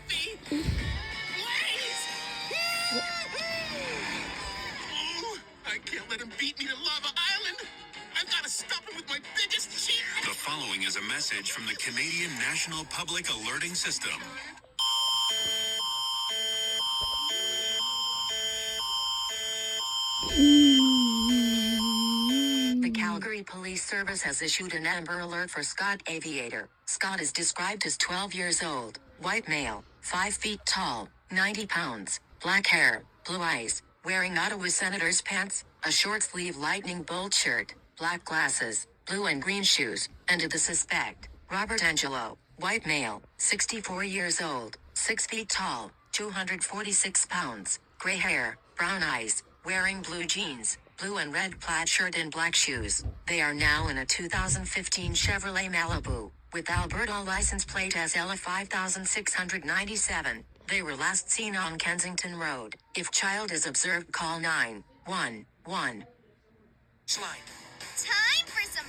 me! Please! Oh, I can't let him beat me to Lava Island! I've got to stop him with my biggest cheer! The following is a message from the Canadian National Public Alerting System. The Calgary Police Service has issued an Amber Alert for Scott Aviator. Scott is described as 12 years old, white male, 5 feet tall, 90 pounds, black hair, blue eyes, wearing Ottawa Senators pants, a short-sleeve lightning bolt shirt, black glasses, blue and green shoes, and to the suspect, Robert Angelo, white male, 64 years old, 6 feet tall, 246 pounds, gray hair, brown eyes, wearing blue jeans, blue and red plaid shirt and black shoes. They are now in a 2015 Chevrolet Malibu, with Alberta license plate as LF5697. They were last seen on Kensington Road. If child is observed, call 911. Slide. Time for some